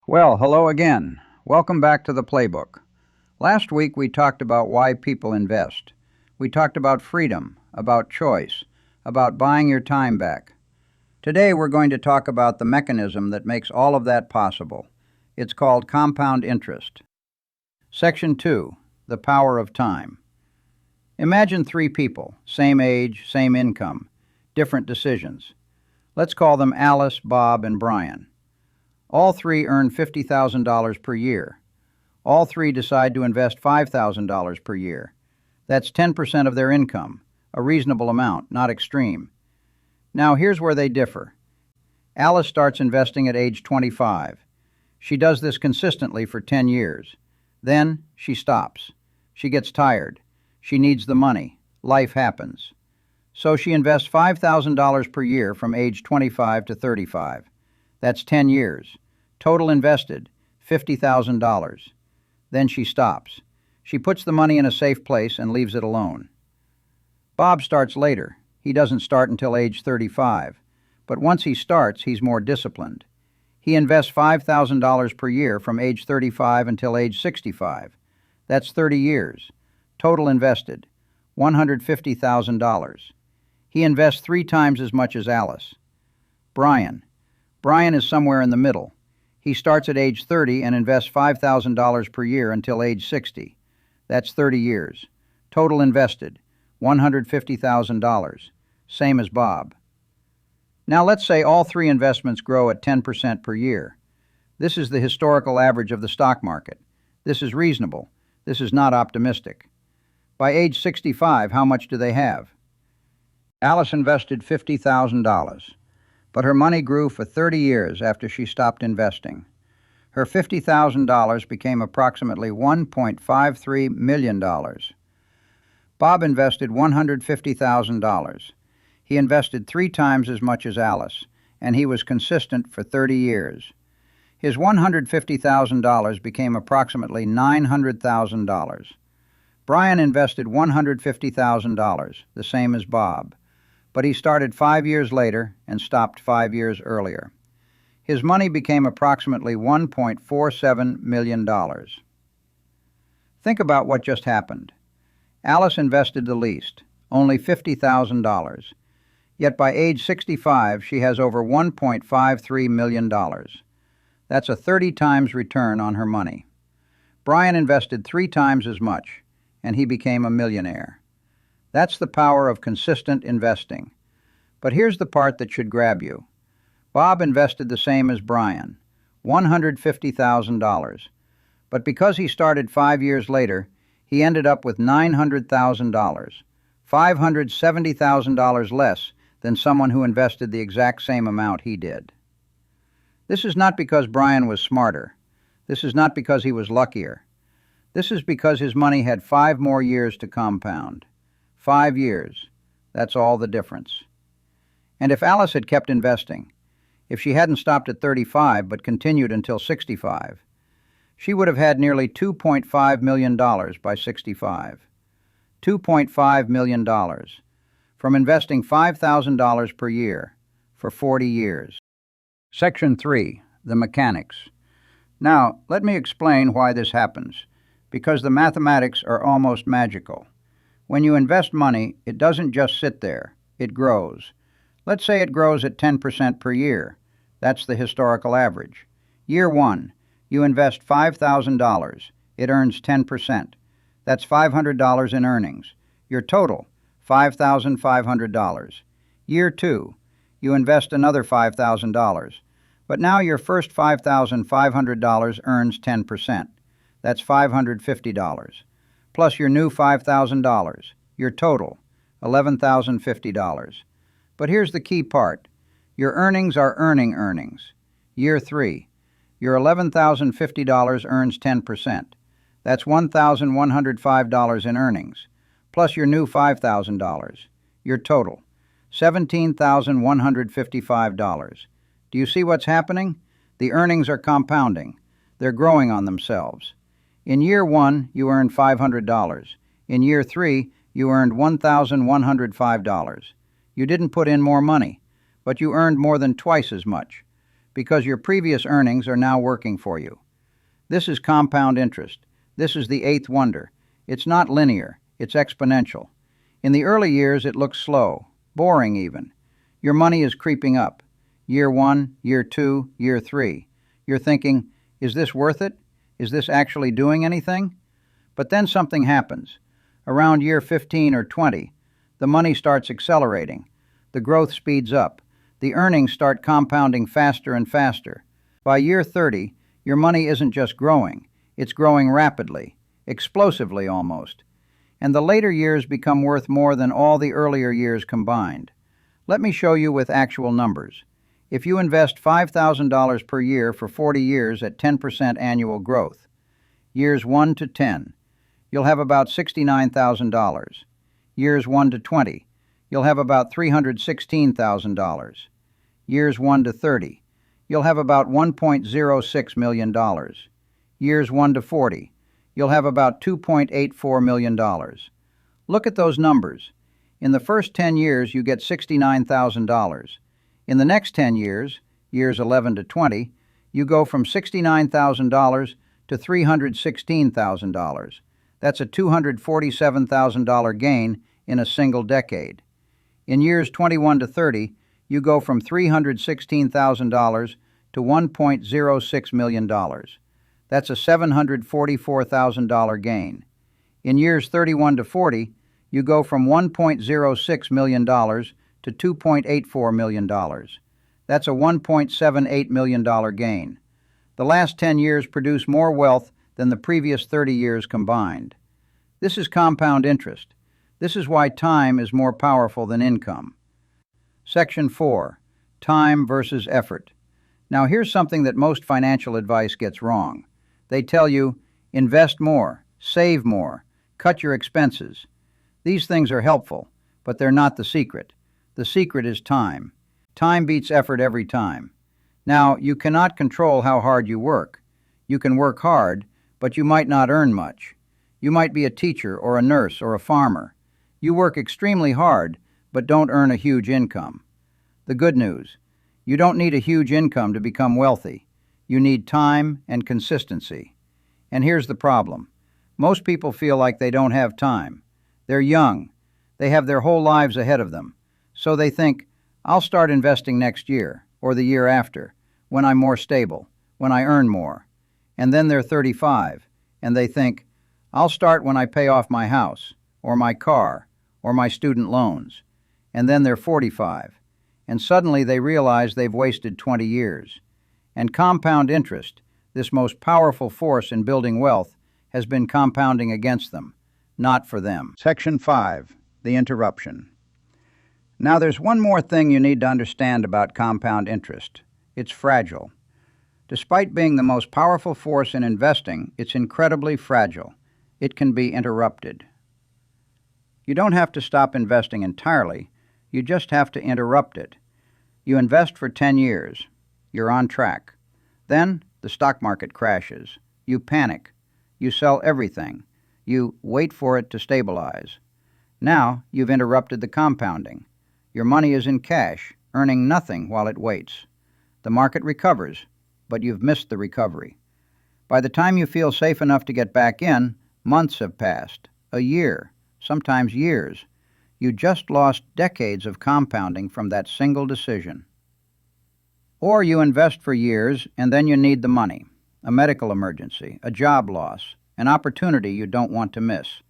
Well, hello again. Welcome back to the Playbook. Last week we talked about why people invest. We talked about freedom, about choice, about buying your time back. Today we're going to talk about the mechanism that makes all of that possible. It's called compound interest. Section 2, the power of time. Imagine three people, same age, same income, different decisions. Let's call them Alice, Bob, and Brian. All three earn $50,000 per year. All three decide to invest $5,000 per year. That's 10% of their income, a reasonable amount, not extreme. Now here's where they differ. Alice starts investing at age 25. She does this consistently for 10 years. Then she stops. She gets tired. She needs the money. Life happens. So she invests $5,000 per year from age 25 to 35. That's 10 years. Total invested, $50,000. Then she stops. She puts the money in a safe place and leaves it alone. Bob starts later. He doesn't start until age 35. But once he starts, he's more disciplined. He invests $5,000 per year from age 35 until age 65. That's 30 years. Total invested, $150,000. He invests 3 times as much as Alice. Brian is somewhere in the middle. He starts at age 30 and invests $5,000 per year until age 60. That's 30 years. Total invested, $150,000. Same as Bob. Now let's say all three investments grow at 10% per year. This is the historical average of the stock market. This is reasonable. This is not optimistic. By age 65, how much do they have? Alice invested $50,000. But her money grew for 30 years after she stopped investing. Her $50,000 became approximately $1.53 million. Bob invested $150,000. He invested 3 times as much as Alice, and he was consistent for 30 years. His $150,000 became approximately $900,000. Brian invested $150,000, the same as Bob. But he started 5 years later and stopped 5 years earlier. His money became approximately $1.47 million. Think about what just happened. Alice invested the least, only $50,000. Yet by age 65, she has over $1.53 million. That's a 30 times return on her money. Brian invested 3 times as much, and he became a millionaire. That's the power of consistent investing. But here's the part that should grab you. Bob invested the same as Brian, $150,000. But because he started 5 years later, he ended up with $900,000, $570,000 less than someone who invested the exact same amount he did. This is not because Brian was smarter. This is not because he was luckier. This is because his money had 5 more years to compound. 5 years. That's all the difference. And if Alice had kept investing, if she hadn't stopped at 35 but continued until 65, she would have had nearly $2.5 million by 65. $2.5 million from investing $5,000 per year for 40 years. Section 3, the mechanics. Now, let me explain why this happens, because the mathematics are almost magical. When you invest money, it doesn't just sit there. It grows. Let's say it grows at 10% per year. That's the historical average. Year 1, you invest $5,000. It earns 10%. That's $500 in earnings. Your total, $5,500. Year 2, you invest another $5,000. But now your first $5,500 earns 10%. That's $550. Plus your new $5,000, your total, $11,050. But here's the key part. Your earnings are earning earnings. Year 3, your $11,050 earns 10%. That's $1,105 in earnings, plus your new $5,000, your total, $17,155. Do you see what's happening? The earnings are compounding. They're growing on themselves. In year 1, you earned $500. In year 3, you earned $1,105. You didn't put in more money, but you earned more than twice as much. because your previous earnings are now working for you. This is compound interest. This is the eighth wonder. It's not linear, it's exponential. In the early years, it looks slow, boring even. Your money is creeping up. Year 1, year 2, year 3. You're thinking, is this worth it? Is this actually doing anything? But then something happens. Around year 15 or 20, the money starts accelerating. The growth speeds up. The earnings start compounding faster and faster. By year 30, your money isn't just growing. It's growing rapidly, explosively almost. And the later years become worth more than all the earlier years combined. Let me show you with actual numbers. If you invest $5,000 per year for 40 years at 10% annual growth, years 1 to 10, you'll have about $69,000. Years 1 to 20, you'll have about $316,000. Years 1 to 30, you'll have about $1.06 million. Years 1 to 40, you'll have about $2.84 million. Look at those numbers. In the first 10 years, you get $69,000. In the next 10 years, years 11 to 20, you go from $69,000 to $316,000. That's a $247,000 gain in a single decade. In years 21 to 30, you go from $316,000 to $1.06 million. That's a $744,000 gain. In years 31 to 40, you go from $1.06 million to $2.84 million. That's a $1.78 million gain. The last 10 years produce more wealth than the previous 30 years combined. This is compound interest. This is why time is more powerful than income. Section 4. Time versus effort. Now here's something that most financial advice gets wrong. They tell you, invest more, save more, cut your expenses. These things are helpful, but they're not the secret. The secret is time. Time beats effort every time. Now, you cannot control how hard you work. You can work hard, but you might not earn much. You might be a teacher or a nurse or a farmer. You work extremely hard, but don't earn a huge income. The good news, you don't need a huge income to become wealthy. You need time and consistency. And here's the problem. Most people feel like they don't have time. They're young. They have their whole lives ahead of them. So they think, I'll start investing next year or the year after, when I'm more stable, when I earn more. And then they're 35, and they think, I'll start when I pay off my house, or my car, or my student loans. And then they're 45, and suddenly they realize they've wasted 20 years. And compound interest, this most powerful force in building wealth, has been compounding against them, not for them. Section 5. The interruption. Now there's one more thing you need to understand about compound interest. It's fragile. Despite being the most powerful force in investing, it's incredibly fragile. It can be interrupted. You don't have to stop investing entirely. You just have to interrupt it. You invest for 10 years. You're on track. Then the stock market crashes. You panic. You sell everything. You wait for it to stabilize. Now you've interrupted the compounding. Your money is in cash, earning nothing while it waits. The market recovers, but you've missed the recovery. By the time you feel safe enough to get back in, months have passed, a year, sometimes years. You just lost decades of compounding from that single decision. Or you invest for years and then you need the money, a medical emergency, a job loss, an opportunity you don't want to miss.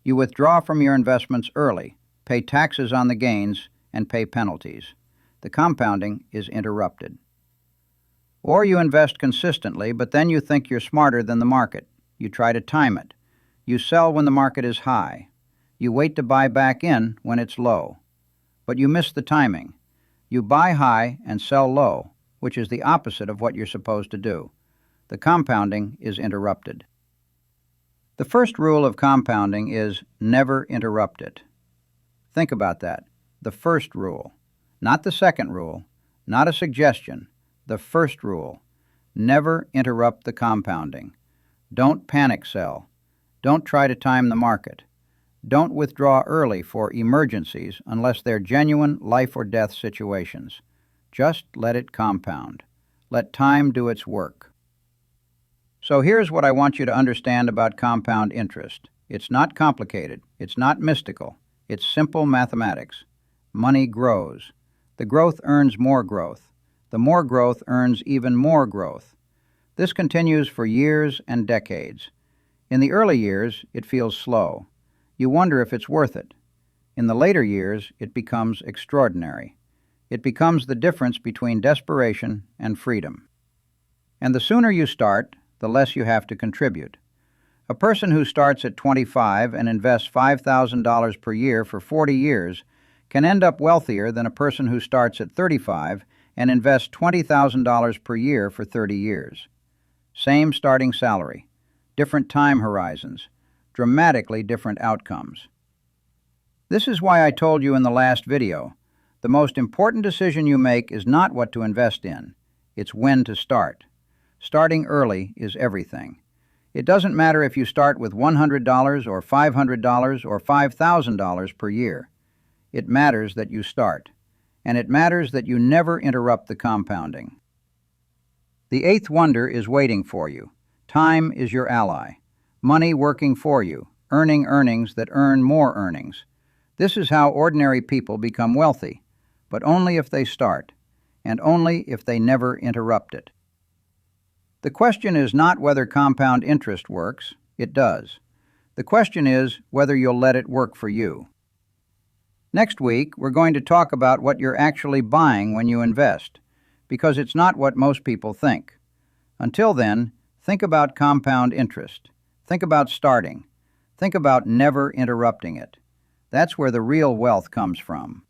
You withdraw from your investments early, pay taxes on the gains, and pay penalties. The compounding is interrupted. Or you invest consistently, but then you think you're smarter than the market. You try to time it. You sell when the market is high. You wait to buy back in when it's low. But you miss the timing. You buy high and sell low, which is the opposite of what you're supposed to do. The compounding is interrupted. The first rule of compounding is never interrupt it. Think about that. The first rule. Not the second rule, not a suggestion. The first rule. Never interrupt the compounding. Don't panic sell. Don't try to time the market. Don't withdraw early for emergencies unless they're genuine life or death situations. Just let it compound. Let time do its work. So here's what I want you to understand about compound interest. It's not complicated. It's not mystical. It's simple mathematics. Money grows. The growth earns more growth. The more growth earns even more growth. This continues for years and decades. In the early years, it feels slow. You wonder if it's worth it. In the later years, it becomes extraordinary. It becomes the difference between desperation and freedom. And the sooner you start, the less you have to contribute. A person who starts at 25 and invests $5,000 per year for 40 years can end up wealthier than a person who starts at 35 and invests $20,000 per year for 30 years. Same starting salary, different time horizons, dramatically different outcomes. This is why I told you in the last video, the most important decision you make is not what to invest in, it's when to start. Starting early is everything. It doesn't matter if you start with $100 or $500 or $5,000 per year. It matters that you start, and it matters that you never interrupt the compounding. The eighth wonder is waiting for you. Time is your ally. Money working for you, earning earnings that earn more earnings. This is how ordinary people become wealthy, but only if they start, and only if they never interrupt it. The question is not whether compound interest works. It does. The question is whether you'll let it work for you. Next week, we're going to talk about what you're actually buying when you invest, because it's not what most people think. Until then, think about compound interest. Think about starting. Think about never interrupting it. That's where the real wealth comes from.